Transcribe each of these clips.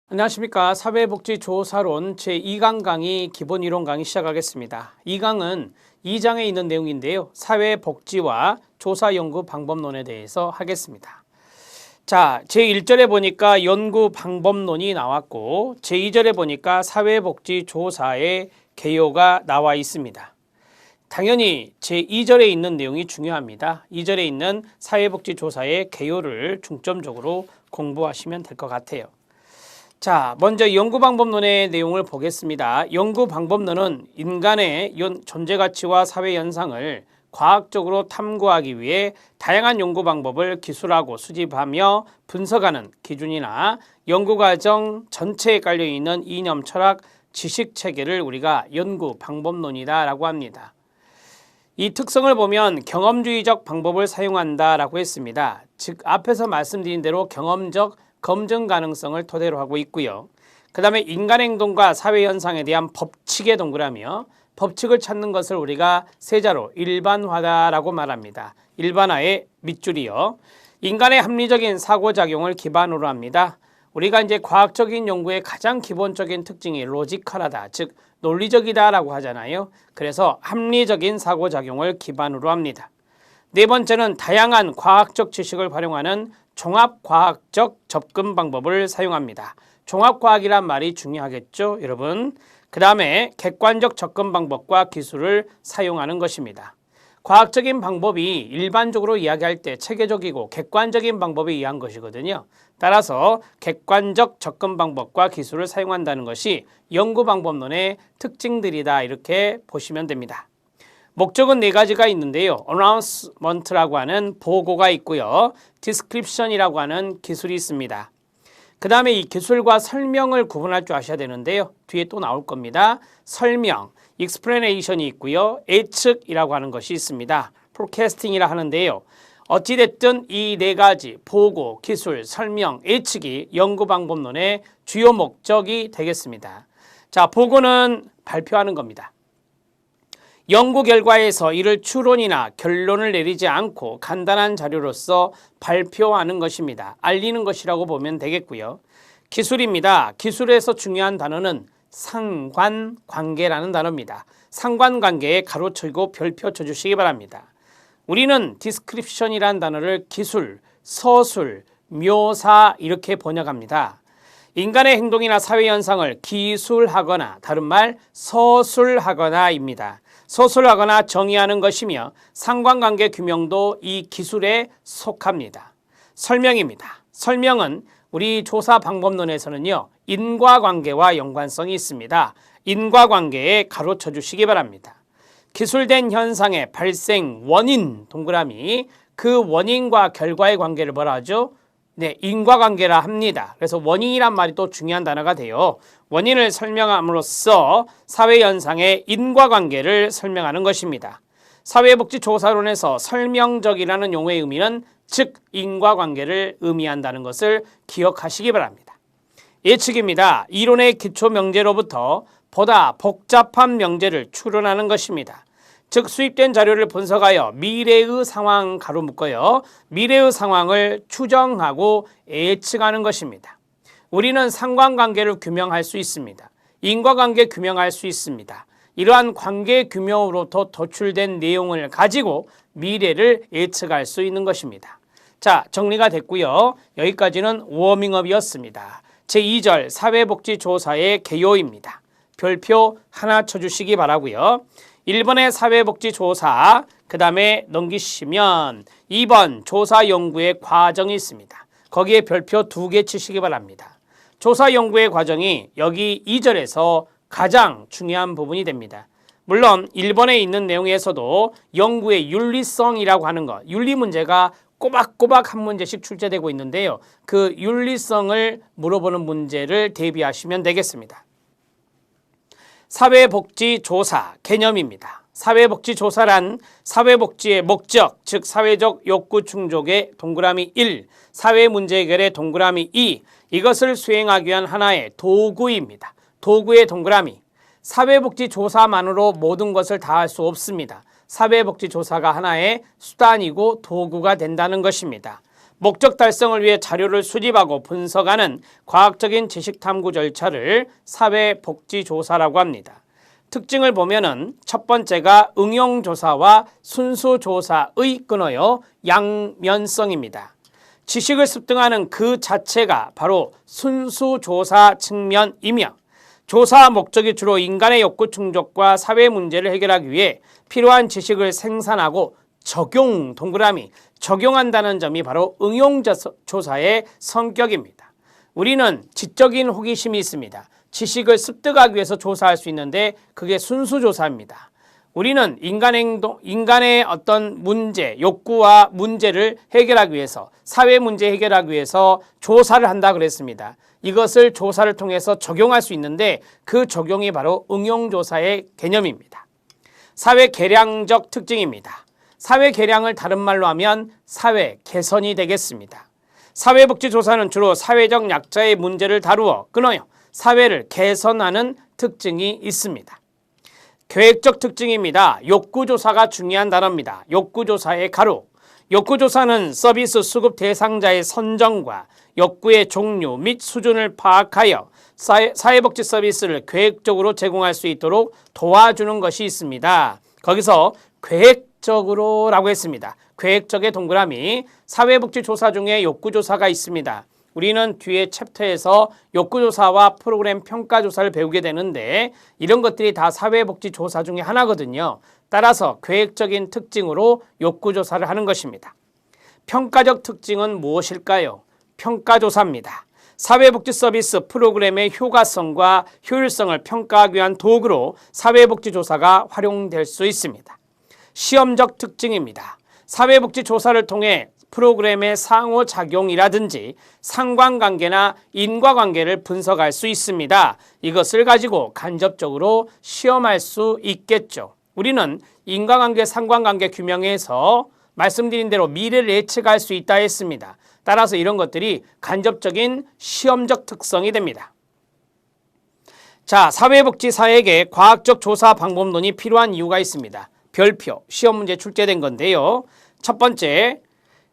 안녕하십니까. 사회복지조사론 제2강 강의 기본이론 강의 시작하겠습니다. 이 강은 2장에 있는 내용인데요. 사회복지와 조사연구 방법론에 대해서 하겠습니다. 자, 제1절에 보니까 연구 방법론이 나왔고 제2절에 보니까 사회복지조사의 개요가 나와 있습니다. 당연히 제2절에 있는 내용이 중요합니다. 2절에 있는 사회복지조사의 개요를 중점적으로 공부하시면 될 것 같아요. 자, 먼저 연구방법론의 내용을 보겠습니다. 연구방법론은 인간의 존재가치와 사회현상을 과학적으로 탐구하기 위해 다양한 연구방법을 기술하고 수집하며 분석하는 기준이나 연구과정 전체에 깔려있는 이념, 철학, 지식체계를 우리가 연구방법론이다라고 합니다. 이 특성을 보면 경험주의적 방법을 사용한다라고 했습니다. 즉 앞에서 말씀드린 대로 경험적 검증 가능성을 토대로 하고 있고요. 그 다음에 인간 행동과 사회 현상에 대한 법칙에 동그라며 법칙을 찾는 것을 우리가 세자로 일반화다라고 말합니다. 일반화의 밑줄이요. 인간의 합리적인 사고작용을 기반으로 합니다. 우리가 이제 과학적인 연구의 가장 기본적인 특징이 로지컬하다, 즉 논리적이다라고 하잖아요. 그래서 합리적인 사고작용을 기반으로 합니다. 네 번째는 다양한 과학적 지식을 활용하는 종합과학적 접근 방법을 사용합니다. 종합과학이란 말이 중요하겠죠, 여러분. 그 다음에 객관적 접근 방법과 기술을 사용하는 것입니다. 과학적인 방법이 일반적으로 이야기할 때 체계적이고 객관적인 방법에 의한 것이거든요. 따라서 객관적 접근 방법과 기술을 사용한다는 것이 연구방법론의 특징들이다, 이렇게 보시면 됩니다. 목적은 네 가지가 있는데요. announcement라고 하는 보고가 있고요. description이라고 하는 기술이 있습니다. 그 다음에 이 기술과 설명을 구분할 줄 아셔야 되는데요. 뒤에 또 나올 겁니다. 설명, explanation이 있고요. 예측이라고 하는 것이 있습니다. forecasting이라 하는데요. 어찌됐든 이 네 가지 보고, 기술, 설명, 예측이 연구방법론의 주요 목적이 되겠습니다. 자, 보고는 발표하는 겁니다. 연구 결과에서 이를 추론이나 결론을 내리지 않고 간단한 자료로서 발표하는 것입니다. 알리는 것이라고 보면 되겠고요. 기술입니다. 기술에서 중요한 단어는 상관관계라는 단어입니다. 상관관계에 가로 치고 별표 쳐주시기 바랍니다. 우리는 디스크립션이라는 단어를 기술, 서술, 묘사 이렇게 번역합니다. 인간의 행동이나 사회현상을 기술하거나 다른 말 서술하거나입니다. 서술하거나 정의하는 것이며 상관관계 규명도 이 기술에 속합니다. 설명입니다. 설명은 우리 조사 방법론에서는요, 인과관계와 연관성이 있습니다. 인과관계에 가로쳐 주시기 바랍니다. 기술된 현상의 발생 원인 동그라미, 그 원인과 결과의 관계를 뭐라 하죠? 네, 인과관계라 합니다. 그래서 원인이란 말이 또 중요한 단어가 돼요. 원인을 설명함으로써 사회현상의 인과관계를 설명하는 것입니다. 사회복지조사론에서 설명적이라는 용어의 의미는 즉 인과관계를 의미한다는 것을 기억하시기 바랍니다. 예측입니다. 이론의 기초 명제로부터 보다 복잡한 명제를 추론하는 것입니다. 즉 수입된 자료를 분석하여 미래의 상황 가로 묶어요. 미래의 상황을 추정하고 예측하는 것입니다. 우리는 상관관계를 규명할 수 있습니다. 인과관계 규명할 수 있습니다. 이러한 관계 규명으로부터 도출된 내용을 가지고 미래를 예측할 수 있는 것입니다. 자, 정리가 됐고요. 여기까지는 워밍업이었습니다. 제2절 사회복지조사의 개요입니다. 별표 하나 쳐주시기 바라고요. 1번의 사회복지조사, 그 다음에 넘기시면 2번 조사연구의 과정이 있습니다. 거기에 별표 2개 치시기 바랍니다. 조사연구의 과정이 여기 2절에서 가장 중요한 부분이 됩니다. 물론 1번에 있는 내용에서도 연구의 윤리성이라고 하는 것, 윤리 문제가 꼬박꼬박 한 문제씩 출제되고 있는데요. 그 윤리성을 물어보는 문제를 대비하시면 되겠습니다. 사회복지조사 개념입니다. 사회복지조사란 사회복지의 목적, 즉 사회적 욕구 충족의 동그라미 1, 사회문제 해결의 동그라미 2, 이것을 수행하기 위한 하나의 도구입니다. 도구의 동그라미. 사회복지조사만으로 모든 것을 다 할 수 없습니다. 사회복지조사가 하나의 수단이고 도구가 된다는 것입니다. 목적 달성을 위해 자료를 수집하고 분석하는 과학적인 지식 탐구 절차를 사회복지조사라고 합니다. 특징을 보면은 첫 번째가 응용조사와 순수조사의 끊어요 양면성입니다. 지식을 습득하는 그 자체가 바로 순수조사 측면이며 조사 목적이 주로 인간의 욕구 충족과 사회 문제를 해결하기 위해 필요한 지식을 생산하고 적용, 동그라미, 적용한다는 점이 바로 응용조사의 성격입니다. 우리는 지적인 호기심이 있습니다. 지식을 습득하기 위해서 조사할 수 있는데 그게 순수조사입니다. 우리는 인간의 어떤 문제, 욕구와 문제를 해결하기 위해서, 사회 문제 해결하기 위해서 조사를 한다 그랬습니다. 이것을 조사를 통해서 적용할 수 있는데 그 적용이 바로 응용조사의 개념입니다. 사회 개량적 특징입니다. 사회 개량을 다른 말로 하면 사회 개선이 되겠습니다. 사회복지조사는 주로 사회적 약자의 문제를 다루어 끊어요 사회를 개선하는 특징이 있습니다. 계획적 특징입니다. 욕구조사가 중요한 단어입니다. 욕구조사의 가로. 욕구조사는 서비스 수급 대상자의 선정과 욕구의 종류 및 수준을 파악하여 사회복지 서비스를 계획적으로 제공할 수 있도록 도와주는 것이 있습니다. 거기서 계획적으로 라고 했습니다. 계획적의 동그라미. 사회복지조사 중에 욕구조사가 있습니다. 우리는 뒤에 챕터에서 욕구조사와 프로그램 평가조사를 배우게 되는데 이런 것들이 다 사회복지조사 중에 하나거든요. 따라서 계획적인 특징으로 욕구조사를 하는 것입니다. 평가적 특징은 무엇일까요? 평가조사입니다. 사회복지 서비스 프로그램의 효과성과 효율성을 평가하기 위한 도구로 사회복지조사가 활용될 수 있습니다. 시험적 특징입니다. 사회복지조사를 통해 프로그램의 상호작용이라든지 상관관계나 인과관계를 분석할 수 있습니다. 이것을 가지고 간접적으로 시험할 수 있겠죠. 우리는 인과관계, 상관관계 규명에서 말씀드린 대로 미래를 예측할 수 있다 했습니다. 따라서 이런 것들이 간접적인 시험적 특성이 됩니다. 자, 사회복지사에게 과학적 조사 방법론이 필요한 이유가 있습니다. 별표, 시험 문제 출제된 건데요. 첫 번째,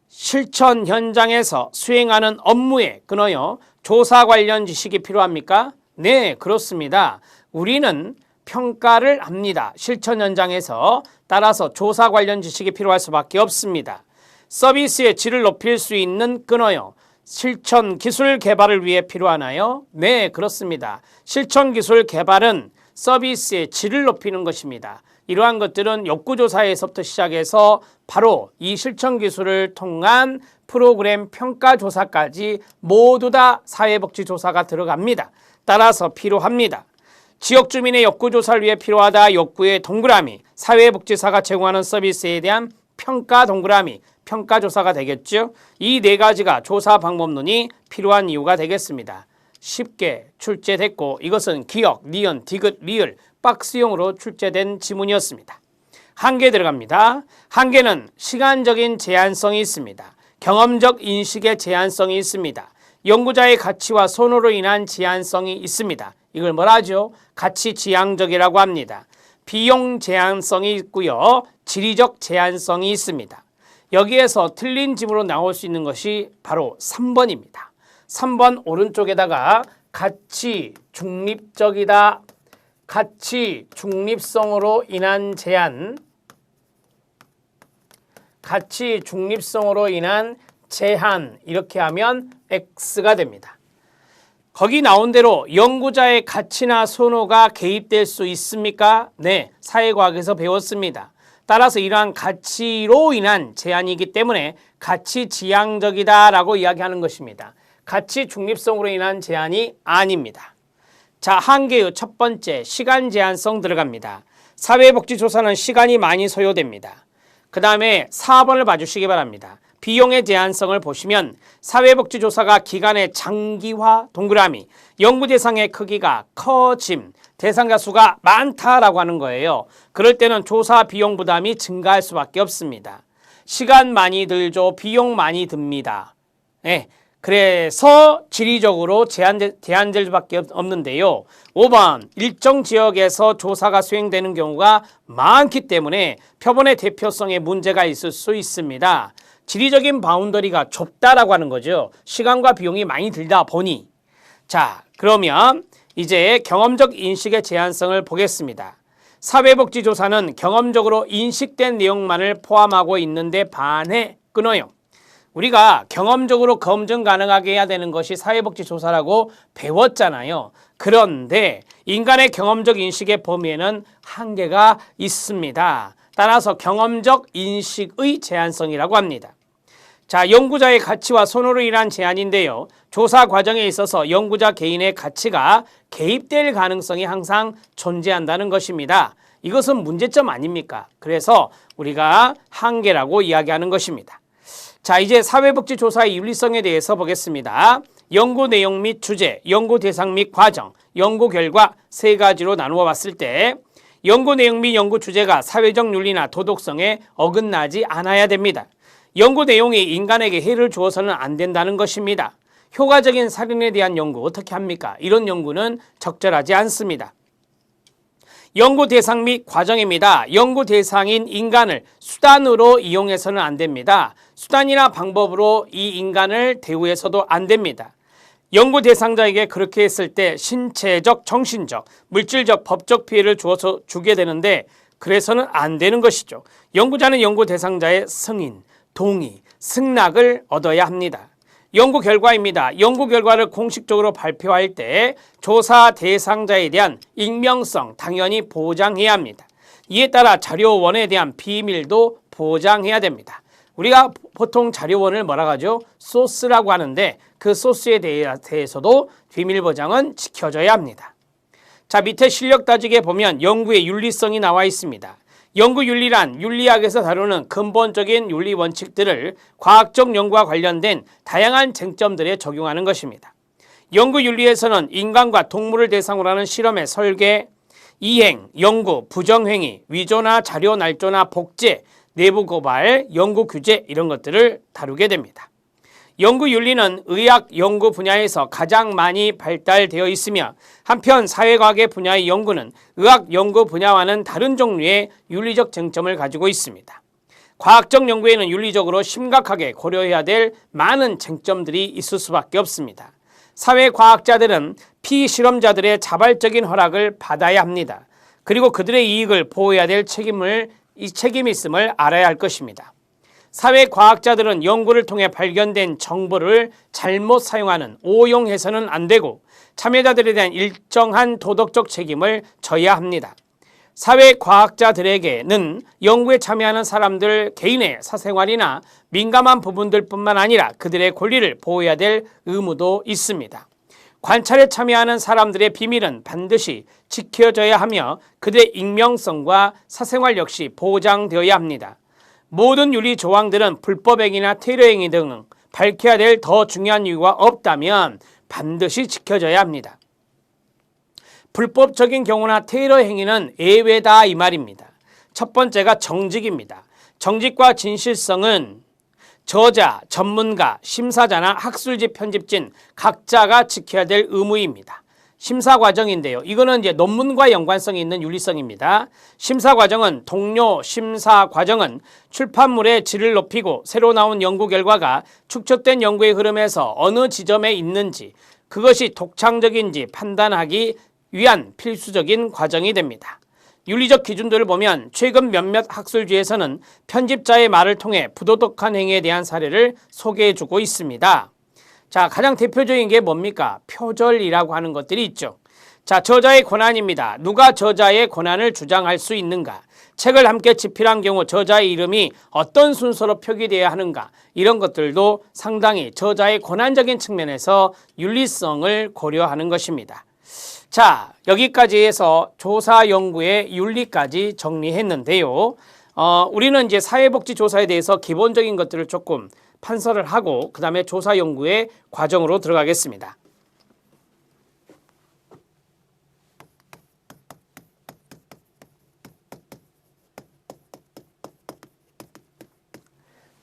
실천 현장에서 수행하는 업무에 끊어요 조사 관련 지식이 필요합니까? 네, 그렇습니다. 우리는 평가를 합니다. 실천 현장에서. 따라서 조사 관련 지식이 필요할 수밖에 없습니다. 서비스의 질을 높일 수 있는 끊어요 실천 기술 개발을 위해 필요하나요? 네, 그렇습니다. 실천 기술 개발은 서비스의 질을 높이는 것입니다. 이러한 것들은 욕구조사에서부터 시작해서 바로 이 실천 기술을 통한 프로그램 평가조사까지 모두 다 사회복지조사가 들어갑니다. 따라서 필요합니다. 지역 주민의 욕구조사를 위해 필요하다. 욕구의 동그라미. 사회복지사가 제공하는 서비스에 대한 평가 동그라미. 평가조사가 되겠죠. 이 네 가지가 조사 방법론이 필요한 이유가 되겠습니다. 쉽게 출제됐고 이것은 기억, 니은, 디귿, 리을, 박스용으로 출제된 지문이었습니다. 한계 들어갑니다. 한계는 시간적인 제한성이 있습니다. 경험적 인식의 제한성이 있습니다. 연구자의 가치와 선호로 인한 제한성이 있습니다. 이걸 뭐라 하죠? 가치 지향적이라고 합니다. 비용 제한성이 있고요. 지리적 제한성이 있습니다. 여기에서 틀린 지문으로 나올 수 있는 것이 바로 3번입니다. 3번 오른쪽에다가 가치 중립적이다. 가치 중립성으로 인한 제한. 가치 중립성으로 인한 제한. 이렇게 하면 X가 됩니다. 거기 나온 대로 연구자의 가치나 선호가 개입될 수 있습니까? 네, 사회과학에서 배웠습니다. 따라서 이러한 가치로 인한 제한이기 때문에 가치 지향적이다라고 이야기하는 것입니다. 가치 중립성으로 인한 제한이 아닙니다. 자, 한계의 첫 번째 시간 제한성 들어갑니다. 사회복지조사는 시간이 많이 소요됩니다. 그 다음에 4번을 봐주시기 바랍니다. 비용의 제한성을 보시면 사회복지조사가 기간의 장기화 동그라미, 연구 대상의 크기가 커짐, 대상자 수가 많다라고 하는 거예요. 그럴 때는 조사 비용 부담이 증가할 수밖에 없습니다. 시간 많이 들죠. 비용 많이 듭니다. 네, 그래서 지리적으로 제한될 수밖에 없는데요. 5번 일정 지역에서 조사가 수행되는 경우가 많기 때문에 표본의 대표성에 문제가 있을 수 있습니다. 지리적인 바운더리가 좁다라고 하는 거죠. 시간과 비용이 많이 들다 보니. 자, 그러면 이제 경험적 인식의 제한성을 보겠습니다. 사회복지조사는 경험적으로 인식된 내용만을 포함하고 있는데 반해 끊어요. 우리가 경험적으로 검증 가능하게 해야 되는 것이 사회복지조사라고 배웠잖아요. 그런데 인간의 경험적 인식의 범위에는 한계가 있습니다. 따라서 경험적 인식의 제한성이라고 합니다. 자, 연구자의 가치와 선호로 인한 제한인데요. 조사 과정에 있어서 연구자 개인의 가치가 개입될 가능성이 항상 존재한다는 것입니다. 이것은 문제점 아닙니까? 그래서 우리가 한계라고 이야기하는 것입니다. 자, 이제 사회복지조사의 윤리성에 대해서 보겠습니다. 연구 내용 및 주제, 연구 대상 및 과정, 연구 결과 세 가지로 나누어 봤을 때 연구 내용 및 연구 주제가 사회적 윤리나 도덕성에 어긋나지 않아야 됩니다. 연구 내용이 인간에게 해를 주어서는 안 된다는 것입니다. 효과적인 살인에 대한 연구 어떻게 합니까? 이런 연구는 적절하지 않습니다. 연구 대상 및 과정입니다. 연구 대상인 인간을 수단으로 이용해서는 안 됩니다. 수단이나 방법으로 이 인간을 대우해서도 안 됩니다. 연구 대상자에게 그렇게 했을 때 신체적, 정신적, 물질적, 법적 피해를 주게 되는데 그래서는 안 되는 것이죠. 연구자는 연구 대상자의 승인, 동의, 승낙을 얻어야 합니다. 연구 결과입니다. 연구 결과를 공식적으로 발표할 때 조사 대상자에 대한 익명성 당연히 보장해야 합니다. 이에 따라 자료원에 대한 비밀도 보장해야 됩니다. 우리가 보통 자료원을 뭐라고 하죠? 소스라고 하는데 그 소스에 대해서도 비밀 보장은 지켜져야 합니다. 자, 밑에 실력 따지기에 보면 연구의 윤리성이 나와 있습니다. 연구윤리란 윤리학에서 다루는 근본적인 윤리 원칙들을 과학적 연구와 관련된 다양한 쟁점들에 적용하는 것입니다. 연구윤리에서는 인간과 동물을 대상으로 하는 실험의 설계, 이행, 연구, 부정행위, 위조나 자료 날조나 복제, 내부 고발, 연구 규제 이런 것들을 다루게 됩니다. 연구윤리는 의학 연구 분야에서 가장 많이 발달되어 있으며 한편 사회과학의 분야의 연구는 의학 연구 분야와는 다른 종류의 윤리적 쟁점을 가지고 있습니다. 과학적 연구에는 윤리적으로 심각하게 고려해야 될 많은 쟁점들이 있을 수밖에 없습니다. 사회과학자들은 피실험자들의 자발적인 허락을 받아야 합니다. 그리고 그들의 이익을 보호해야 될 책임이 있음을 알아야 할 것입니다. 사회과학자들은 연구를 통해 발견된 정보를 잘못 사용하는, 오용해서는 안 되고 참여자들에 대한 일정한 도덕적 책임을 져야 합니다. 사회과학자들에게는 연구에 참여하는 사람들 개인의 사생활이나 민감한 부분들뿐만 아니라 그들의 권리를 보호해야 될 의무도 있습니다. 관찰에 참여하는 사람들의 비밀은 반드시 지켜져야 하며 그들의 익명성과 사생활 역시 보장되어야 합니다. 모든 윤리 조항들은 불법행위나 테러행위 등 밝혀야 될 더 중요한 이유가 없다면 반드시 지켜져야 합니다. 불법적인 경우나 테러 행위는 예외다 이 말입니다. 첫 번째가 정직입니다. 정직과 진실성은 저자, 전문가, 심사자나 학술지 편집진 각자가 지켜야 될 의무입니다. 심사 과정인데요. 이거는 이제 논문과 연관성이 있는 윤리성입니다. 심사 과정은 동료 심사 과정은 출판물의 질을 높이고 새로 나온 연구 결과가 축적된 연구의 흐름에서 어느 지점에 있는지 그것이 독창적인지 판단하기 위한 필수적인 과정이 됩니다. 윤리적 기준들을 보면 최근 몇몇 학술지에서는 편집자의 말을 통해 부도덕한 행위에 대한 사례를 소개해주고 있습니다. 자, 가장 대표적인 게 뭡니까? 표절이라고 하는 것들이 있죠. 자, 저자의 권한입니다. 누가 저자의 권한을 주장할 수 있는가? 책을 함께 집필한 경우 저자의 이름이 어떤 순서로 표기되어야 하는가? 이런 것들도 상당히 저자의 권한적인 측면에서 윤리성을 고려하는 것입니다. 자, 여기까지 해서 조사 연구의 윤리까지 정리했는데요. 우리는 이제 사회복지조사에 대해서 기본적인 것들을 조금 판서를 하고 그 다음에 조사 연구의 과정으로 들어가겠습니다.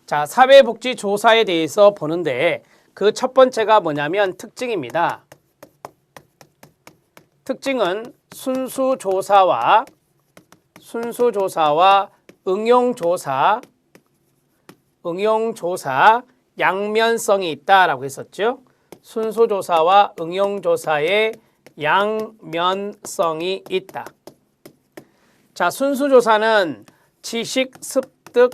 자, 사회복지조사에 대해서 보는데 그 첫 번째가 뭐냐면 특징입니다. 특징은 순수조사와 응용조사 응용조사 양면성이 있다라고 했었죠. 순수조사와 응용조사의 양면성이 있다. 자, 순수조사는 지식 습득을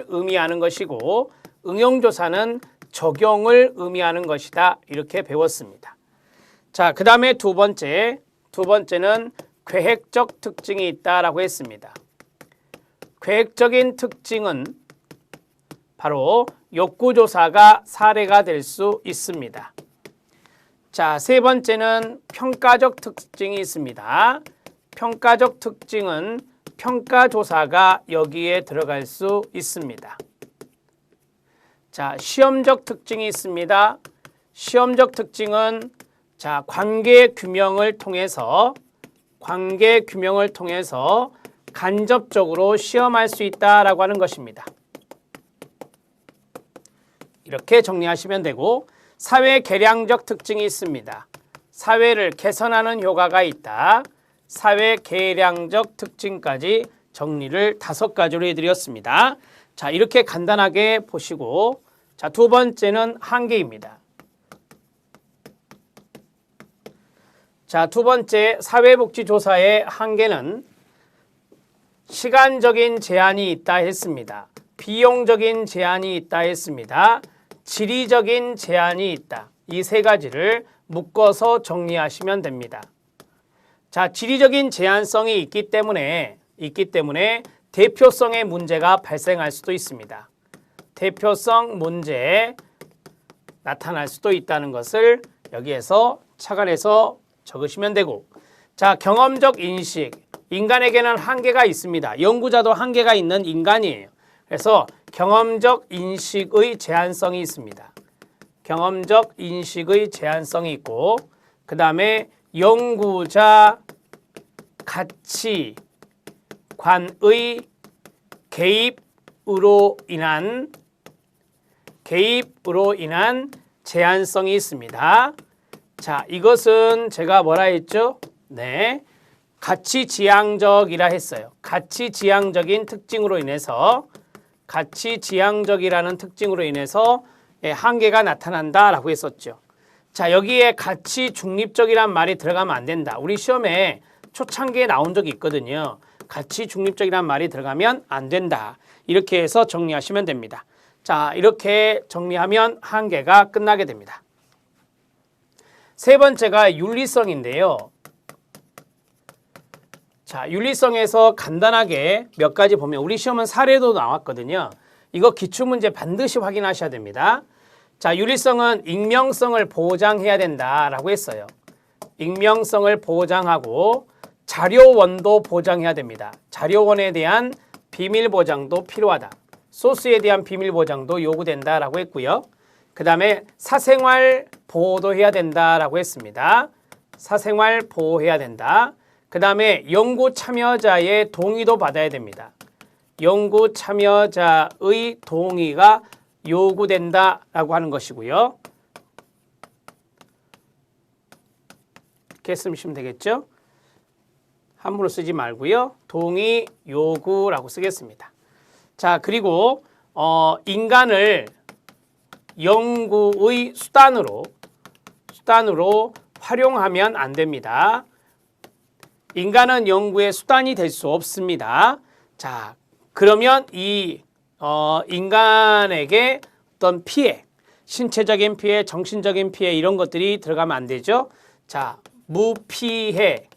의미하는 것이고 응용조사는 적용을 의미하는 것이다. 이렇게 배웠습니다. 자, 그 다음에 두 번째는 계획적 특징이 있다라고 했습니다. 계획적인 특징은 바로 욕구조사가 사례가 될 수 있습니다. 자, 세 번째는 평가적 특징이 있습니다. 평가적 특징은 평가조사가 여기에 들어갈 수 있습니다. 자, 시험적 특징이 있습니다. 시험적 특징은 자, 관계 규명을 통해서 간접적으로 시험할 수 있다라고 하는 것입니다. 이렇게 정리하시면 되고, 사회 개량적 특징이 있습니다. 사회를 개선하는 효과가 있다. 사회 개량적 특징까지 정리를 5가지로 해드렸습니다. 자, 이렇게 간단하게 보시고, 자, 두 번째는 한계입니다. 자, 두 번째 사회복지조사의 한계는 시간적인 제한이 있다 했습니다. 비용적인 제한이 있다 했습니다. 지리적인 제한이 있다. 이 세 가지를 묶어서 정리하시면 됩니다. 자, 지리적인 제한성이 있기 때문에 대표성의 문제가 발생할 수도 있습니다. 대표성 문제 나타날 수도 있다는 것을 여기에서 착안해서 적으시면 되고, 자, 경험적 인식, 인간에게는 한계가 있습니다. 연구자도 한계가 있는 인간이에요. 그래서 경험적 인식의 제한성이 있습니다. 경험적 인식의 제한성이 있고, 그 다음에 연구자 가치관의 개입으로 인한 제한성이 있습니다. 자, 이것은 제가 뭐라 했죠? 네, 가치지향적이라 했어요. 가치지향적인 특징으로 인해서, 가치지향적이라는 특징으로 인해서 한계가 나타난다라고 했었죠. 자, 여기에 가치 중립적이란 말이 들어가면 안 된다. 우리 시험에 초창기에 나온 적이 있거든요. 가치 중립적이란 말이 들어가면 안 된다. 이렇게 해서 정리하시면 됩니다. 자, 이렇게 정리하면 한계가 끝나게 됩니다. 세 번째가 윤리성인데요. 자, 윤리성에서 간단하게 몇 가지 보면, 우리 시험은 사례도 나왔거든요. 이거 기출문제 반드시 확인하셔야 됩니다. 자, 윤리성은 익명성을 보장해야 된다라고 했어요. 익명성을 보장하고 자료원도 보장해야 됩니다. 자료원에 대한 비밀 보장도 필요하다. 소스에 대한 비밀 보장도 요구된다라고 했고요. 그 다음에 사생활 보호도 해야 된다라고 했습니다. 사생활 보호해야 된다. 그 다음에 연구 참여자의 동의도 받아야 됩니다. 연구 참여자의 동의가 요구된다라고 하는 것이고요. 이렇게 쓰시면 되겠죠. 함부로 쓰지 말고요. 동의 요구라고 쓰겠습니다. 자, 그리고 인간을 연구의 수단으로 활용하면 안 됩니다. 인간은 연구의 수단이 될 수 없습니다. 자, 그러면 이 인간에게 어떤 피해, 신체적인 피해, 정신적인 피해 이런 것들이 들어가면 안 되죠. 자, 무피해.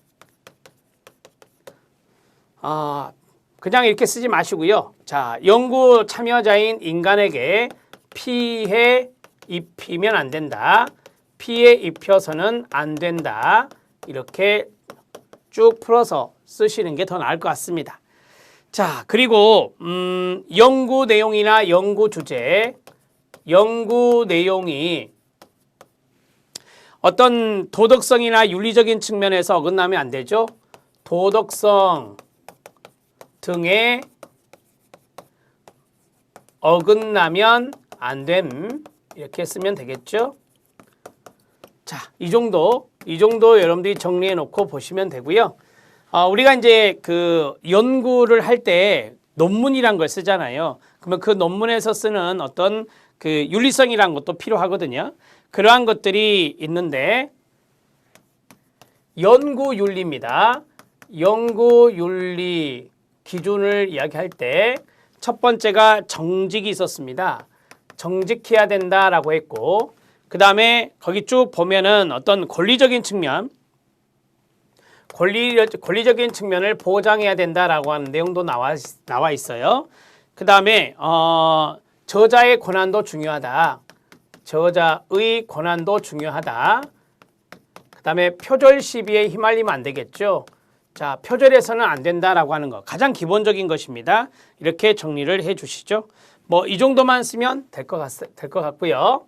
그냥 이렇게 쓰지 마시고요. 자, 연구 참여자인 인간에게 피해 입히면 안 된다. 피해 입혀서는 안 된다. 이렇게 쭉 풀어서 쓰시는 게 더 나을 것 같습니다. 자, 그리고 연구 내용이나 연구 주제, 연구 내용이 어떤 도덕성이나 윤리적인 측면에서 어긋나면 안 되죠. 도덕성 등에 어긋나면 안 됨. 이렇게 쓰면 되겠죠. 자, 이 정도 여러분들이 정리해 놓고 보시면 되고요. 우리가 이제 그 연구를 할 때 논문이란 걸 쓰잖아요. 그러면 그 논문에서 쓰는 어떤 그 윤리성이라는 것도 필요하거든요. 그러한 것들이 있는데 연구윤리입니다. 연구윤리 기준을 이야기할 때 첫 번째가 정직이 있었습니다. 정직해야 된다라고 했고, 그 다음에 거기 쭉 보면은 어떤 권리적인 측면, 권리적인 측면을 보장해야 된다라고 하는 내용도 나와 있어요. 그 다음에 저자의 권한도 중요하다. 저자의 권한도 중요하다. 그 다음에 표절 시비에 휘말리면 안 되겠죠. 자, 표절해서는 안 된다라고 하는 거 가장 기본적인 것입니다. 이렇게 정리를 해 주시죠. 뭐 이 정도만 쓰면 될 것 같고요.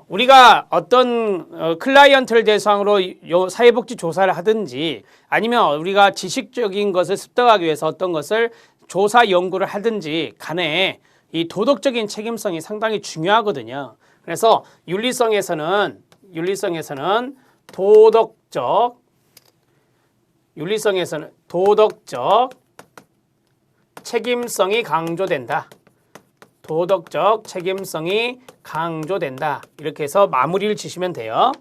우리가 어떤 클라이언트를 대상으로 사회복지 조사를 하든지 아니면 우리가 지식적인 것을 습득하기 위해서 어떤 것을 조사 연구를 하든지 간에 이 도덕적인 책임성이 상당히 중요하거든요. 그래서 윤리성에서는 도덕적 책임성이 강조된다. 도덕적 책임성이 강조된다. 이렇게 해서 마무리를 지시면 돼요.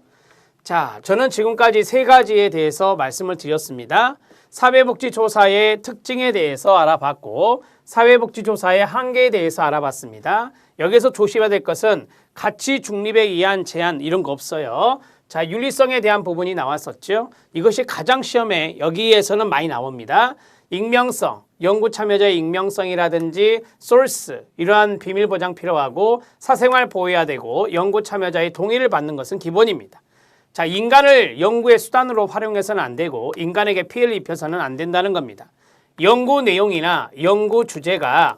자, 저는 지금까지 세 가지에 대해서 말씀을 드렸습니다. 사회복지조사의 특징에 대해서 알아봤고 사회복지조사의 한계에 대해서 알아봤습니다. 여기서 조심해야 될 것은 가치 중립에 의한 제한 이런 거 없어요. 자, 윤리성에 대한 부분이 나왔었죠. 이것이 가장 시험에 여기에서는 많이 나옵니다. 익명성, 연구 참여자의 익명성이라든지 소스 이러한 비밀 보장 필요하고 사생활 보호해야 되고 연구 참여자의 동의를 받는 것은 기본입니다. 자, 인간을 연구의 수단으로 활용해서는 안 되고 인간에게 피해를 입혀서는 안 된다는 겁니다. 연구 내용이나 연구 주제가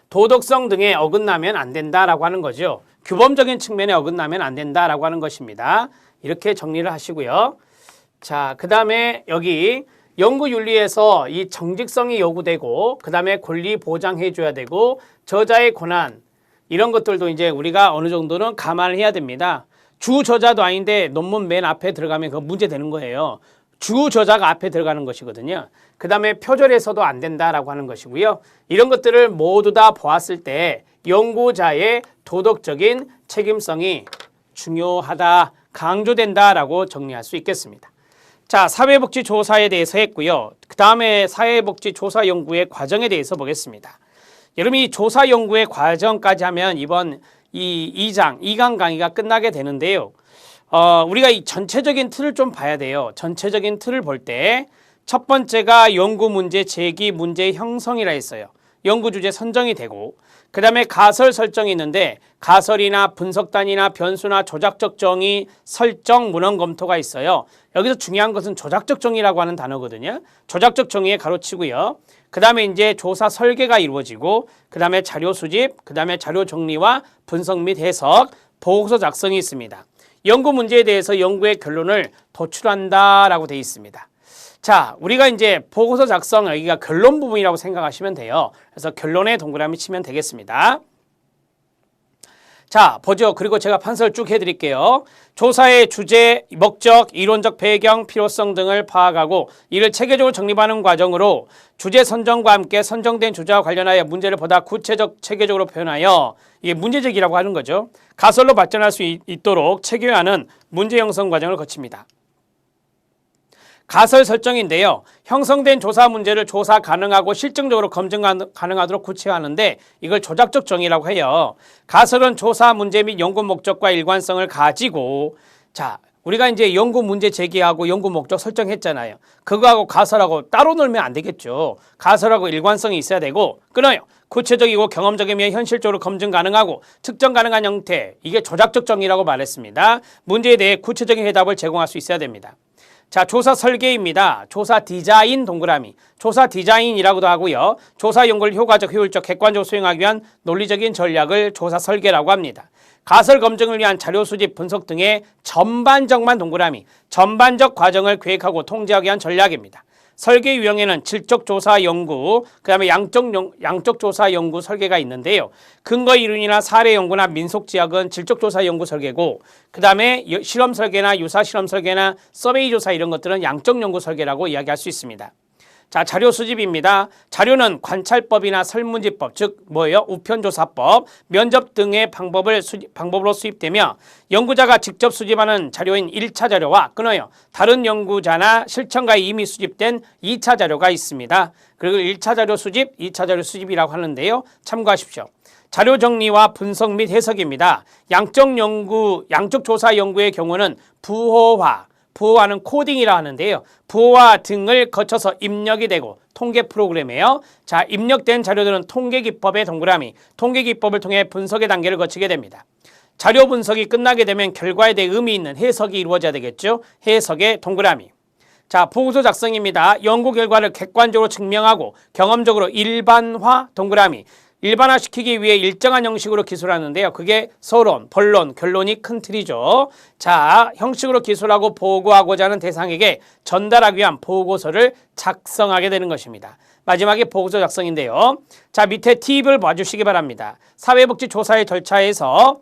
도덕성 등에 어긋나면 안 된다라고 하는 거죠. 규범적인 측면에 어긋나면 안 된다라고 하는 것입니다. 이렇게 정리를 하시고요. 자, 그 다음에 여기 연구윤리에서 이 정직성이 요구되고 그 다음에 권리 보장해 줘야 되고 저자의 권한 이런 것들도 이제 우리가 어느 정도는 감안을 해야 됩니다. 주 저자도 아닌데 논문 맨 앞에 들어가면 그거 문제 되는 거예요. 주 저자가 앞에 들어가는 것이거든요. 그 다음에 표절해서도 안 된다라고 하는 것이고요. 이런 것들을 모두 다 보았을 때 연구자의 도덕적인 책임성이 중요하다, 강조된다라고 정리할 수 있겠습니다. 자, 사회복지조사에 대해서 했고요. 그 다음에 사회복지조사 연구의 과정에 대해서 보겠습니다. 여러분이 조사 연구의 과정까지 하면 이번 이 2강 강의가 끝나게 되는데요. 우리가 이 전체적인 틀을 좀 봐야 돼요. 전체적인 틀을 볼 때 첫 번째가 연구 문제 제기 문제 형성이라 했어요. 연구 주제 선정이 되고 그 다음에 가설 설정이 있는데 가설이나 분석단이나 변수나 조작적 정의 설정 문헌 검토가 있어요. 여기서 중요한 것은 조작적 정의라고 하는 단어거든요. 조작적 정의에 가로치고요. 그 다음에 이제 조사 설계가 이루어지고 그 다음에 자료 수집, 그 다음에 자료 정리와 분석 및 해석, 보고서 작성이 있습니다. 연구 문제에 대해서 연구의 결론을 도출한다라고 되어 있습니다. 자, 우리가 이제 보고서 작성 여기가 결론 부분이라고 생각하시면 돼요. 그래서 결론에 동그라미 치면 되겠습니다. 자, 보죠. 그리고 제가 판서를 쭉 해드릴게요. 조사의 주제, 목적, 이론적 배경, 필요성 등을 파악하고 이를 체계적으로 정립하는 과정으로 주제 선정과 함께 선정된 주제와 관련하여 문제를 보다 구체적, 체계적으로 표현하여 이게 문제제기라고 하는 거죠. 가설로 발전할 수 있도록 체계화하는 문제 형성 과정을 거칩니다. 가설 설정인데요. 형성된 조사 문제를 조사 가능하고 실증적으로 검증 가능하도록 구체화하는데 이걸 조작적 정의라고 해요. 가설은 조사 문제 및 연구 목적과 일관성을 가지고 자, 우리가 이제 연구 문제 제기하고 연구 목적 설정했잖아요. 그거하고 가설하고 따로 놀면 안 되겠죠. 가설하고 일관성이 있어야 되고 끊어요. 구체적이고 경험적이며 현실적으로 검증 가능하고 측정 가능한 형태 이게 조작적 정의라고 말했습니다. 문제에 대해 구체적인 해답을 제공할 수 있어야 됩니다. 자, 조사 설계입니다. 조사 디자인 동그라미. 조사 디자인이라고도 하고요. 조사 연구를 효과적, 효율적, 객관적으로 수행하기 위한 논리적인 전략을 조사 설계라고 합니다. 가설 검증을 위한 자료 수집, 분석 등의 전반적만 동그라미. 전반적 과정을 계획하고 통제하기 위한 전략입니다. 설계 유형에는 질적 조사 연구, 그다음에 양적 조사 연구 설계가 있는데요. 근거 이론이나 사례 연구나 민속 지역은 질적 조사 연구 설계고, 그다음에 실험 설계나 유사 실험 설계나 서베이 조사 이런 것들은 양적 연구 설계라고 이야기할 수 있습니다. 자, 자료 수집입니다. 자료는 관찰법이나 설문지법, 즉 뭐예요? 우편조사법, 면접 등의 방법으로 수입되며 연구자가 직접 수집하는 자료인 1차 자료와 끊어요. 다른 연구자나 실천가에 이미 수집된 2차 자료가 있습니다. 그리고 1차 자료 수집, 2차 자료 수집이라고 하는데요. 참고하십시오. 자료 정리와 분석 및 해석입니다. 양적 조사 연구의 경우는 부호화는 코딩이라 하는데요. 부호화 등을 거쳐서 입력이 되고 통계 프로그램이에요. 자, 입력된 자료들은 통계 기법의 동그라미, 통계 기법을 통해 분석의 단계를 거치게 됩니다. 자료 분석이 끝나게 되면 결과에 대해 의미 있는 해석이 이루어져야 되겠죠. 해석의 동그라미. 자, 보고서 작성입니다. 연구 결과를 객관적으로 증명하고 경험적으로 일반화 동그라미. 일반화시키기 위해 일정한 형식으로 기술하는데요. 그게 서론, 본론, 결론이 큰 틀이죠. 자, 형식으로 기술하고 보고하고자 하는 대상에게 전달하기 위한 보고서를 작성하게 되는 것입니다. 마지막에 보고서 작성인데요. 자, 밑에 팁을 봐주시기 바랍니다. 사회복지조사의 절차에서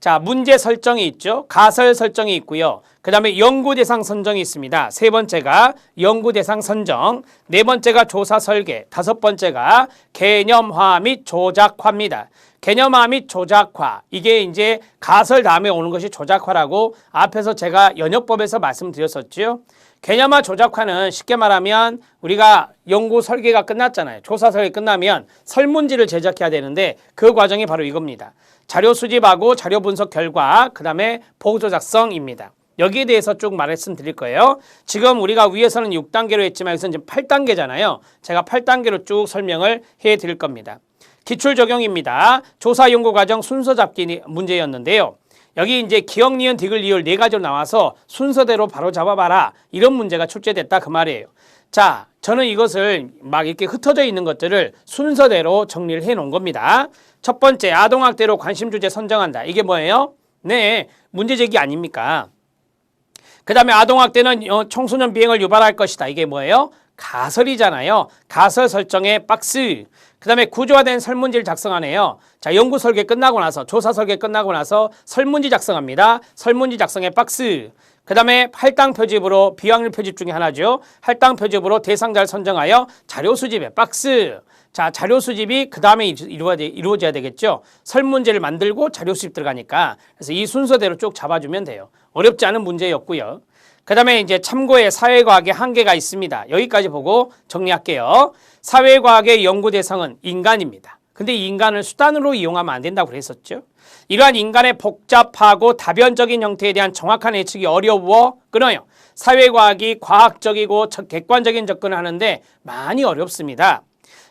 자, 문제 설정이 있죠. 가설 설정이 있고요. 그 다음에 연구대상 선정이 있습니다. 세 번째가 연구대상 선정, 네 번째가 조사 설계, 다섯 번째가 개념화 및 조작화입니다. 개념화 및 조작화, 이게 이제 가설 다음에 오는 것이 조작화라고 앞에서 제가 연역법에서 말씀드렸었죠. 개념화 조작화는 쉽게 말하면 우리가 연구 설계가 끝났잖아요. 조사 설계 끝나면 설문지를 제작해야 되는데 그 과정이 바로 이겁니다. 자료 수집하고 자료 분석 결과, 그 다음에 보고서 작성입니다. 여기에 대해서 쭉 말씀드릴 거예요. 지금 우리가 위에서는 6단계로 했지만 여기서는 지금 8단계잖아요. 제가 8단계로 쭉 설명을 해드릴 겁니다. 기출 적용입니다. 조사 연구 과정 순서 잡기 문제였는데요. 여기 이제 기억, 니은, 디귿, 리을 네 가지로 나와서 순서대로 바로 잡아봐라. 이런 문제가 출제됐다 그 말이에요. 자, 저는 이것을 막 이렇게 흩어져 있는 것들을 순서대로 정리를 해 놓은 겁니다. 첫 번째, 아동학대로 관심 주제 선정한다. 이게 뭐예요? 네, 문제 제기 아닙니까? 그 다음에 아동학대는 청소년 비행을 유발할 것이다. 이게 뭐예요? 가설이잖아요. 가설 설정의 박스. 그 다음에 구조화된 설문지를 작성하네요. 자, 연구 설계 끝나고 나서, 조사 설계 끝나고 나서 설문지 작성합니다. 설문지 작성의 박스. 그 다음에 할당 표집으로, 비확률 표집 중에 하나죠. 할당 표집으로 대상자를 선정하여 자료 수집의 박스. 자, 자료 수집이 그 다음에 이루어져야 되겠죠. 설문지를 만들고 자료 수집 들어가니까. 그래서 이 순서대로 쭉 잡아주면 돼요. 어렵지 않은 문제였고요. 그 다음에 이제 참고에 사회과학의 한계가 있습니다. 여기까지 보고 정리할게요. 사회과학의 연구 대상은 인간입니다. 근데 이 인간을 수단으로 이용하면 안 된다고 그랬었죠. 이러한 인간의 복잡하고 다변적인 형태에 대한 정확한 예측이 어려워 끊어요. 사회과학이 과학적이고 객관적인 접근을 하는데 많이 어렵습니다.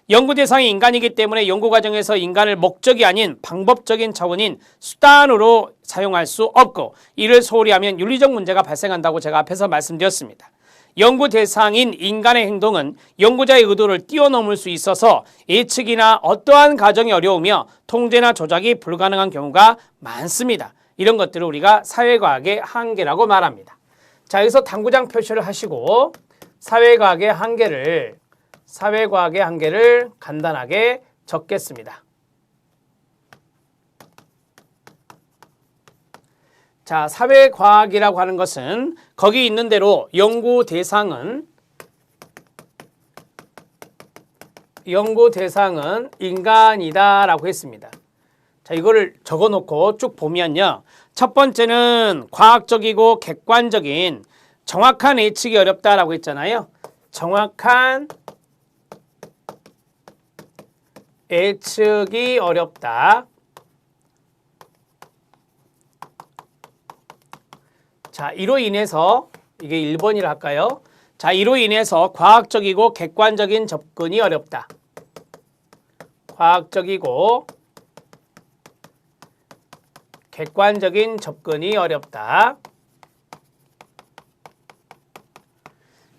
연구 대상이 인간이기 때문에 연구 과정에서 인간을 목적이 아닌 방법적인 차원인 수단으로 사용할 수 없고, 이를 소홀히 하면 윤리적 문제가 발생한다고 제가 앞에서 말씀드렸습니다. 연구 대상인 인간의 행동은 연구자의 의도를 뛰어넘을 수 있어서 예측이나 어떠한 가정이 어려우며 통제나 조작이 불가능한 경우가 많습니다. 이런 것들을 우리가 사회과학의 한계라고 말합니다. 자, 여기서 당구장 표시를 하시고 사회과학의 한계를 간단하게 적겠습니다. 자, 사회과학이라고 하는 것은 거기 있는 대로 연구 대상은 인간이다라고 했습니다. 자, 이거를 적어놓고 쭉 보면요. 첫 번째는 과학적이고 객관적인 정확한 예측이 어렵다라고 했잖아요. 정확한 예측이 어렵다. 자, 이로 인해서 이게 1번이라 할까요? 자, 이로 인해서 과학적이고 객관적인 접근이 어렵다. 과학적이고 객관적인 접근이 어렵다.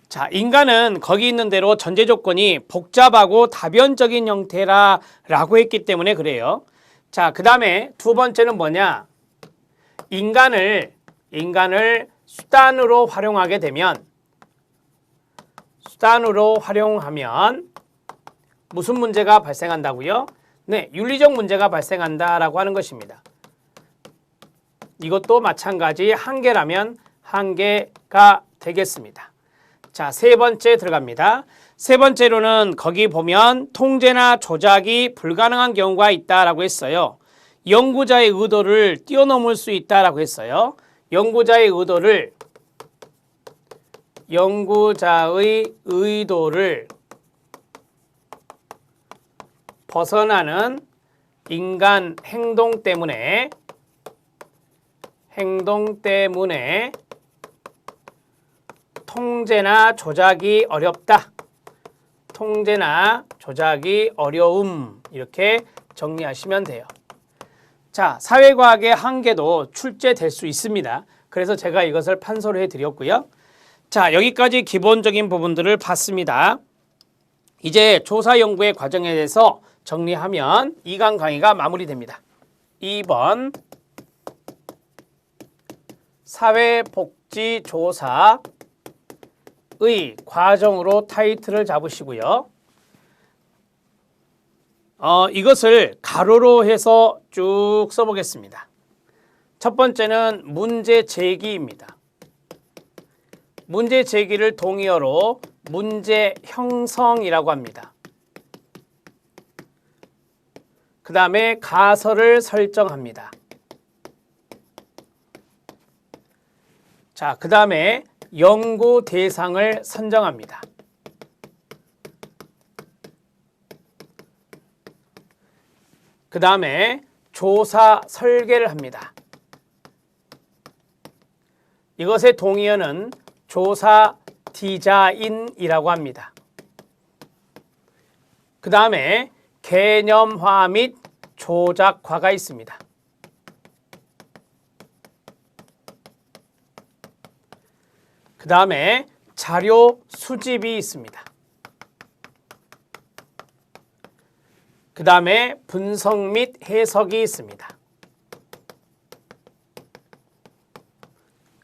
자, 인간은 거기 있는 대로 전제 조건이 복잡하고 다변적인 형태라고 했기 때문에 그래요. 자, 그 다음에 두 번째는 뭐냐? 인간을 수단으로 활용하게 되면 수단으로 활용하면 무슨 문제가 발생한다고요? 네, 윤리적 문제가 발생한다라고 하는 것입니다. 이것도 마찬가지 한계라면 한계가 되겠습니다. 자, 세 번째 들어갑니다. 세 번째로는 거기 보면 통제나 조작이 불가능한 경우가 있다라고 했어요. 연구자의 의도를 뛰어넘을 수 있다라고 했어요. 연구자의 의도를 벗어나는 인간 행동 때문에 통제나 조작이 어렵다. 통제나 조작이 어려움. 이렇게 정리하시면 돼요. 자, 사회과학의 한계도 출제될 수 있습니다. 그래서 제가 이것을 판서를 해드렸고요. 자, 여기까지 기본적인 부분들을 봤습니다. 이제 조사 연구의 과정에 대해서 정리하면 2강 강의가 마무리됩니다. 2번 사회복지조사의 과정으로 타이틀을 잡으시고요. 이것을 가로로 해서 쭉 써보겠습니다. 첫 번째는 문제 제기입니다. 문제 제기를 동의어로 문제 형성이라고 합니다. 그 다음에 가설을 설정합니다. 자, 그 다음에 연구 대상을 선정합니다. 그 다음에 조사 설계를 합니다. 이것의 동의어는 조사 디자인이라고 합니다. 그 다음에 개념화 및 조작화가 있습니다. 그 다음에 자료 수집이 있습니다. 그 다음에 분석 및 해석이 있습니다.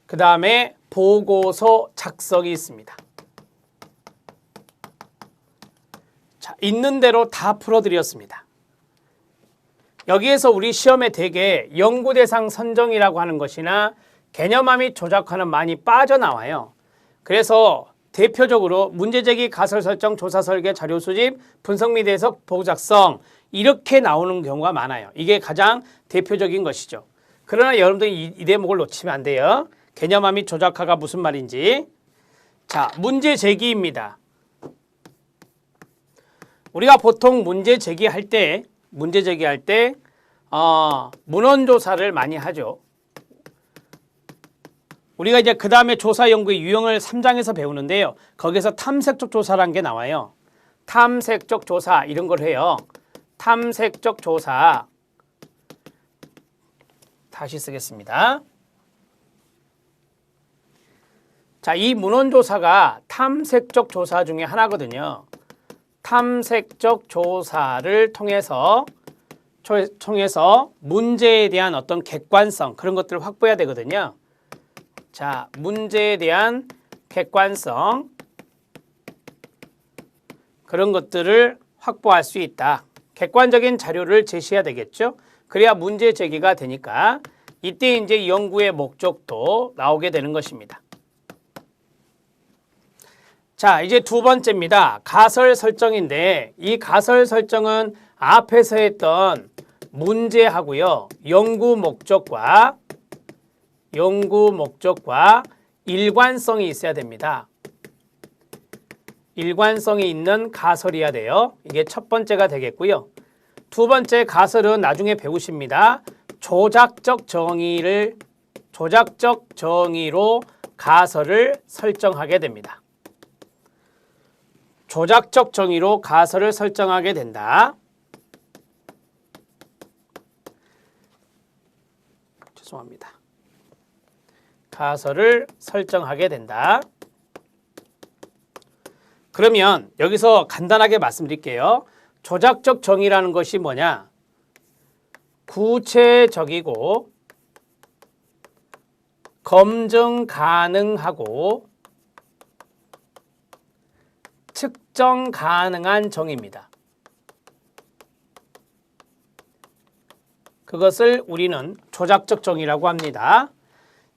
그 다음에 보고서 작성이 있습니다. 자, 있는 대로 다 풀어드렸습니다. 여기에서 우리 시험에 대개 연구대상 선정이라고 하는 것이나 개념화 및 조작화는 많이 빠져나와요. 그래서 대표적으로 문제제기, 가설 설정, 조사 설계, 자료 수집, 분석 및 해석, 보고 작성 이렇게 나오는 경우가 많아요. 이게 가장 대표적인 것이죠. 그러나 여러분들이 이 대목을 놓치면 안 돼요. 개념화 및 조작화가 무슨 말인지. 자, 문제 제기입니다. 우리가 보통 문제 제기할 때 문헌 조사를 많이 하죠. 우리가 이제 그 다음에 조사 연구의 유형을 3장에서 배우는데요. 거기서 탐색적 조사라는 게 나와요. 탐색적 조사 이런 걸 해요. 탐색적 조사. 다시 쓰겠습니다. 자, 이 문헌조사가 탐색적 조사 중에 하나거든요. 탐색적 조사를 통해서 문제에 대한 어떤 객관성 그런 것들을 확보해야 되거든요. 자, 문제에 대한 객관성 그런 것들을 확보할 수 있다. 객관적인 자료를 제시해야 되겠죠. 그래야 문제 제기가 되니까 이때 이제 연구의 목적도 나오게 되는 것입니다. 자, 이제 두 번째입니다. 가설 설정인데 이 가설 설정은 앞에서 했던 문제하고요. 연구 목적과 일관성이 있어야 됩니다. 일관성이 있는 가설이어야 돼요. 이게 첫 번째가 되겠고요. 두 번째 가설은 나중에 배우십니다. 조작적 정의로 가설을 설정하게 됩니다. 조작적 정의로 가설을 설정하게 된다. 죄송합니다. 가설을 설정하게 된다. 그러면 여기서 간단하게 말씀드릴게요. 조작적 정의라는 것이 뭐냐? 구체적이고 검증 가능하고 측정 가능한 정의입니다. 그것을 우리는 조작적 정의라고 합니다.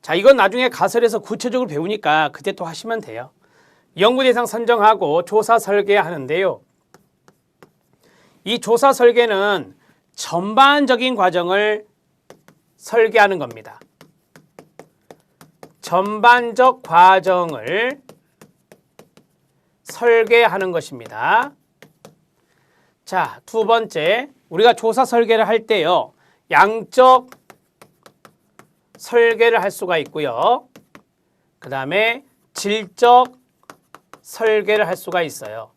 자, 이건 나중에 가설에서 구체적으로 배우니까 그때 또 하시면 돼요. 연구 대상 선정하고 조사 설계하는데요. 이 조사 설계는 전반적인 과정을 설계하는 겁니다. 전반적 과정을 설계하는 것입니다. 자, 두 번째, 우리가 조사 설계를 할 때요, 양적 설계를 할 수가 있고요. 그 다음에 질적 설계를 할 수가 있어요.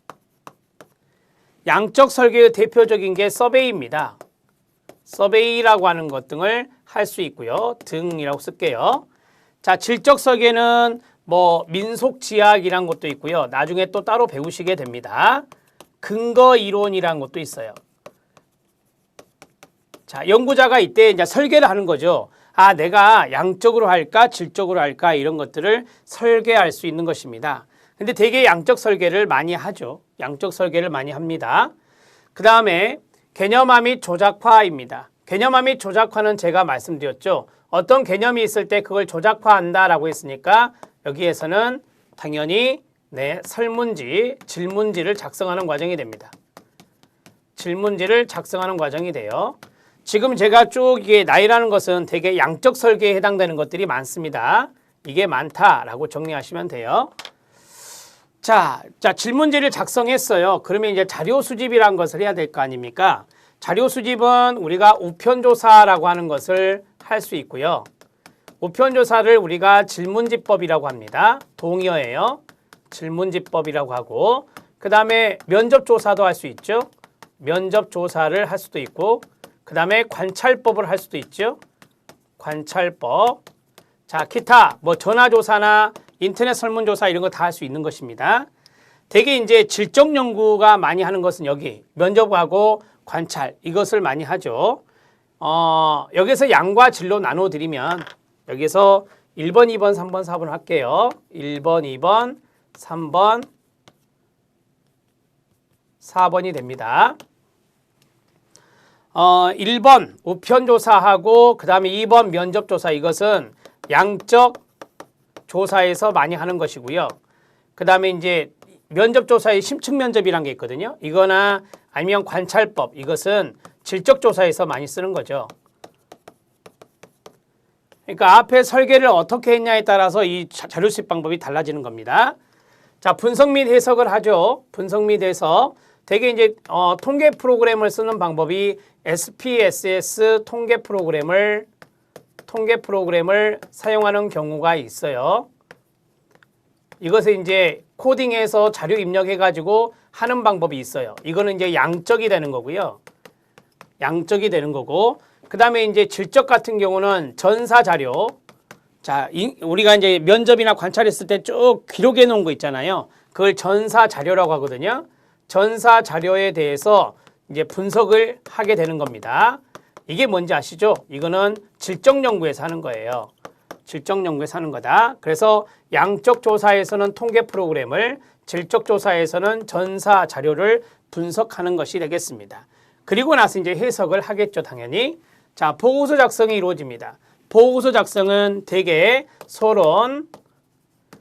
양적 설계의 대표적인 게 서베이입니다. 서베이라고 하는 것 등을 할 수 있고요. 등이라고 쓸게요. 자, 질적 설계는 뭐 민속지학이란 것도 있고요. 나중에 또 따로 배우시게 됩니다. 근거 이론이란 것도 있어요. 자, 연구자가 이때 이제 설계를 하는 거죠. 아, 내가 양적으로 할까, 질적으로 할까, 이런 것들을 설계할 수 있는 것입니다. 근데 되게 양적 설계를 많이 하죠. 양적 설계를 많이 합니다. 그 다음에 개념화 및 조작화입니다. 개념화 및 조작화는 제가 말씀드렸죠. 어떤 개념이 있을 때 그걸 조작화한다라고 했으니까 여기에서는 당연히 설문지, 질문지를 작성하는 과정이 됩니다. 질문지를 작성하는 과정이 돼요. 지금 제가 쭉 이게 나이라는 것은 되게 양적 설계에 해당되는 것들이 많습니다. 이게 많다라고 정리하시면 돼요. 자, 질문지를 작성했어요. 그러면 이제 자료 수집이라는 것을 해야 될 거 아닙니까? 자료 수집은 우리가 우편조사라고 하는 것을 할 수 있고요. 우편조사를 우리가 질문지법이라고 합니다. 동의어예요. 질문지법이라고 하고, 그 다음에 면접조사도 할 수 있죠. 면접조사를 할 수도 있고, 그 다음에 관찰법을 할 수도 있죠. 관찰법. 자, 기타 뭐 전화조사나 인터넷 설문조사 이런 거 다 할 수 있는 것입니다. 되게 이제 질적 연구가 많이 하는 것은 여기 면접하고 관찰 이것을 많이 하죠. 여기서 양과 질로 나눠 드리면 여기서 1번, 2번, 3번, 4번 할게요. 1번, 2번, 3번, 4번이 됩니다. 1번 우편조사하고 그 다음에 2번 면접조사 이것은 양적 조사에서 많이 하는 것이고요. 그 다음에 이제 면접조사의 심층 면접이란 게 있거든요. 이거나 아니면 관찰법 이것은 질적 조사에서 많이 쓰는 거죠. 그러니까 앞에 설계를 어떻게 했냐에 따라서 이 자료 수집 방법이 달라지는 겁니다. 자, 분석 및 해석을 하죠. 분석 및 해석. 되게 이제 통계 프로그램을 쓰는 방법이 SPSS 통계 프로그램을 사용하는 경우가 있어요. 이것을 이제 코딩해서 자료 입력해가지고 하는 방법이 있어요. 이거는 이제 양적이 되는 거고요. 양적이 되는 거고, 그 다음에 이제 질적 같은 경우는 전사 자료. 자, 우리가 이제 면접이나 관찰했을 때 쭉 기록해 놓은 거 있잖아요. 그걸 전사 자료라고 하거든요. 전사 자료에 대해서 이제 분석을 하게 되는 겁니다. 이게 뭔지 아시죠? 이거는 질적 연구에서 하는 거예요. 질적 연구에서 하는 거다. 그래서 양적 조사에서는 통계 프로그램을, 질적 조사에서는 전사 자료를 분석하는 것이 되겠습니다. 그리고 나서 이제 해석을 하겠죠, 당연히. 자, 보고서 작성이 이루어집니다. 보고서 작성은 대개 서론,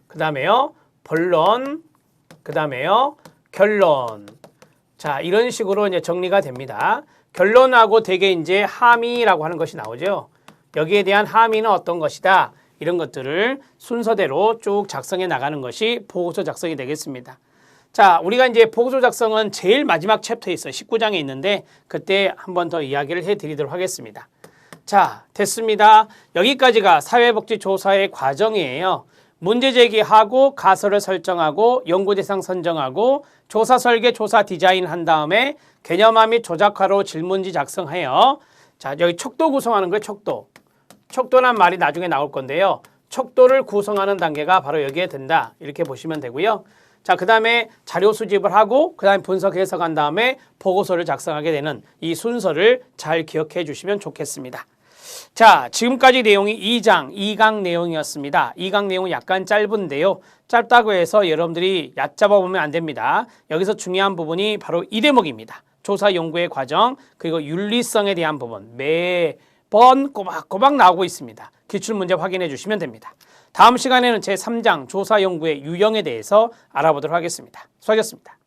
그 다음에요, 본론, 그 다음에요, 결론. 자, 이런 식으로 이제 정리가 됩니다. 결론하고 대개 이제 함의라고 하는 것이 나오죠. 여기에 대한 함의는 어떤 것이다. 이런 것들을 순서대로 쭉 작성해 나가는 것이 보고서 작성이 되겠습니다. 자, 우리가 이제 보고서 작성은 제일 마지막 챕터에 있어요. 19장에 있는데 그때 한 번 더 이야기를 해드리도록 하겠습니다. 자, 됐습니다. 여기까지가 사회복지조사의 과정이에요. 문제 제기하고 가설을 설정하고 연구 대상 선정하고 조사 설계, 조사 디자인 한 다음에 개념화 및 조작화로 질문지 작성해요. 자, 여기 척도 구성하는 거예요. 척도. 척도란 말이 나중에 나올 건데요. 척도를 구성하는 단계가 바로 여기에 든다. 이렇게 보시면 되고요. 자, 그 다음에 자료 수집을 하고 그 다음에 분석 해석한 다음에 보고서를 작성하게 되는 이 순서를 잘 기억해 주시면 좋겠습니다. 자, 지금까지 내용이 2장, 2강 내용이었습니다. 2강 내용은 약간 짧은데요. 짧다고 해서 여러분들이 얕잡아 보면 안 됩니다. 여기서 중요한 부분이 바로 이 대목입니다. 조사 연구의 과정, 그리고 윤리성에 대한 부분 매번 꼬박꼬박 나오고 있습니다. 기출문제 확인해 주시면 됩니다. 다음 시간에는 제3장 조사 연구의 유형에 대해서 알아보도록 하겠습니다. 수고하셨습니다.